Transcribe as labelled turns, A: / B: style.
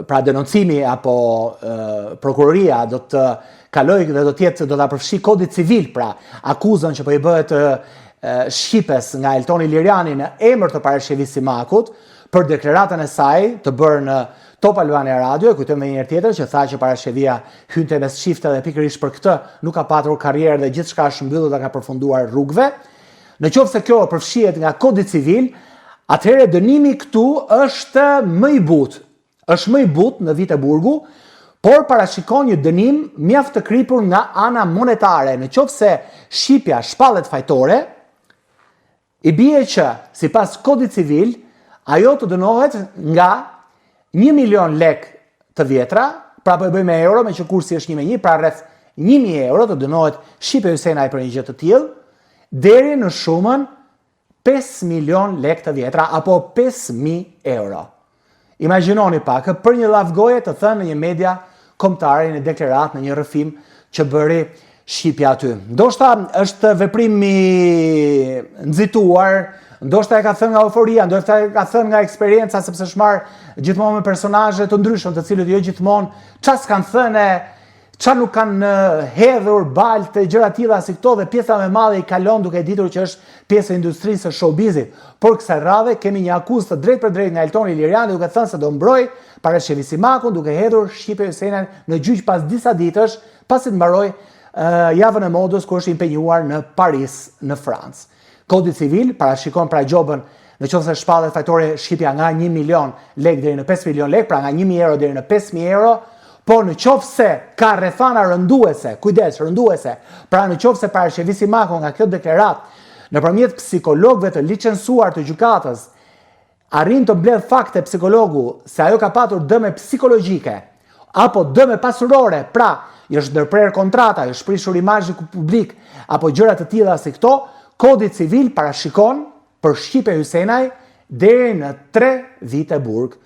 A: Pra denoncimi apo prokuroria do të kaloj dhe do ta përfshi kodi civil, pra akuzën që po i bëhet shqipes nga Eltoni Liriani në emër të parashkjevisë Simakut për deklaratën e saj të bërë në Top Albania Radio. Kujtojmë një herë tjetër që tha që parashkjevia hynte mes çifte dhe pikërisht për këtë nuk ka patur karrierë dhe gjithçka është mbyllur dhe ka përfunduar rrugëve. Në qoftë se kjo përfshihet nga kodi civil, atëherë dënimi këtu është më i butë. Është më i butë në Viteburgu, por parashikon një dënim mjaft të kripur nga ana monetare. Në qoftë se shqipja shpallet fajtore, i bie që sipas kodit civil ajo të dënohet nga 1 milion lek të vjetra, pra po e bëjmë me euro, me që kursi është 1:1, pra rreth 1000 euro të dënohet Shqipe Hysenaj për një gjë të tillë, deri në shumën 5 milion lek të vjetra apo 5000 euro. Imagjinoni pak, për një lavgoje të thënë në një media kombëtare, në deklarat, në një rrëfim që bëri shqipja aty. Ndoshta është veprim i nxituar, ndoshta e ka thënë nga euforia, ndoshta e ka thënë nga eksperienca, sepse është marrë gjithmonë me personazhe të ndryshëm, të cilët jo gjithmonë çfarë s'kan thënë, çfarë nuk kanë hedhur balë të gjëra tilla si këto, dhe pjesa më e madhe i kalon duke ditur që është pjesë e industrisë së showbizit. Por kësaj radhe kemi një akuzë të drejtë për drejtë nga Eltoni Liriani duke thënë se do mbroj parashkjevisi Simakun, duke hedhur Shqipe Hysenaj në gjyq pas disa ditësh, pasi të mbaroi javën e modës kur është impenjuar në Paris, në Francë. Kodi civil parashikon pra gjobën në qoftë se shpallet fajtore shqipja nga 1 milion lek deri në 5 milion lek, pra nga 1000 euro deri në 5000 euro, por në qoftë se ka rrethana rënduese, kujdes, rënduese, pra në qoftë se parashkjevisi Simakun nga kjo deklarat nëpërmjet psikologëve të licencuar të gjykatës arrin të mbledh fakte psikologu se ajo ka patur dëme psikologjike apo dëme pasurore, pra i është ndërprer kontrata, i është prishur imazhi publik apo gjëra të tilla si këto, kodi civil parashikon për Shqipe Hysenaj deri në 3 vite burg.